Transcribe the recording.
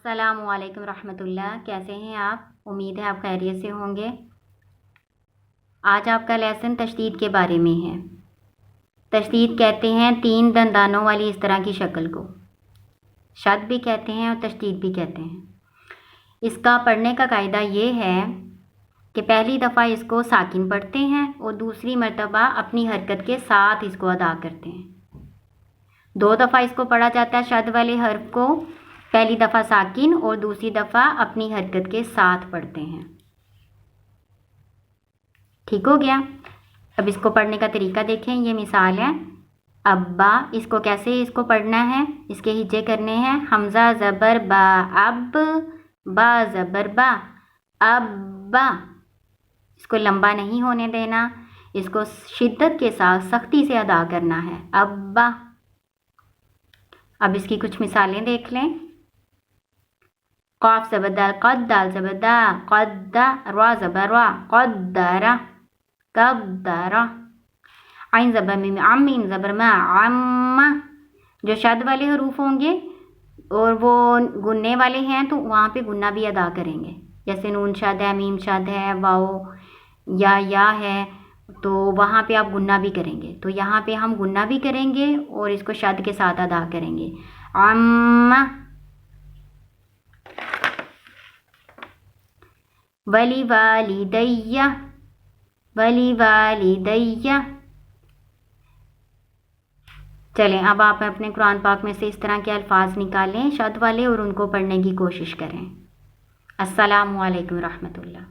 السلام علیکم رحمۃ اللہ، کیسے ہیں آپ؟ امید ہے آپ خیریت سے ہوں گے۔ آج آپ کا لیسن تشدید کے بارے میں ہے۔ تشدید کہتے ہیں 3 دندانوں والی اس طرح کی شکل کو، شد بھی کہتے ہیں اور تشدید بھی کہتے ہیں۔ اس کا پڑھنے کا قاعدہ یہ ہے کہ پہلی دفعہ اس کو ساکن پڑھتے ہیں اور دوسری مرتبہ اپنی حرکت کے ساتھ اس کو ادا کرتے ہیں۔ 2 دفعہ اس کو پڑھا جاتا ہے شد والے حرف کو، پہلی دفعہ ساکن اور دوسری دفعہ اپنی حرکت کے ساتھ پڑھتے ہیں۔ ٹھیک ہو گیا؟ اب اس کو پڑھنے کا طریقہ دیکھیں، یہ مثال ہے۔ ابا، اس کو کیسے اس کو پڑھنا ہے؟ اس کے ہجے کرنے ہیں، حمزہ زبر با اب، با زبر با، ابا۔ اس کو لمبا نہیں ہونے دینا، اس کو شدت کے ساتھ سختی سے ادا کرنا ہے، ابا۔ اب اس کی کچھ مثالیں دیکھ لیں۔ قاف زبر دال قد، دال زبر دا قد، را زبر را قدر، قدر۔ عین زبر میم عم، میم زبر ما عم۔ جو شد والے حروف ہوں گے اور وہ گننے والے ہیں تو وہاں پہ گنہ بھی ادا کریں گے، جیسے نون شد ہے، میم شد ہے، واؤ یا ہے، تو وہاں پہ آپ گنہ بھی کریں گے۔ تو یہاں پہ ہم گنہ بھی کریں گے اور اس کو شد کے ساتھ ادا کریں گے، عم۔ ولی والدیہ، ولی والدیہ۔ چلیں اب آپ اپنے قرآن پاک میں سے اس طرح کے الفاظ نکالیں شد والے اور ان کو پڑھنے کی کوشش کریں۔ السلام علیکم ورحمۃ اللہ۔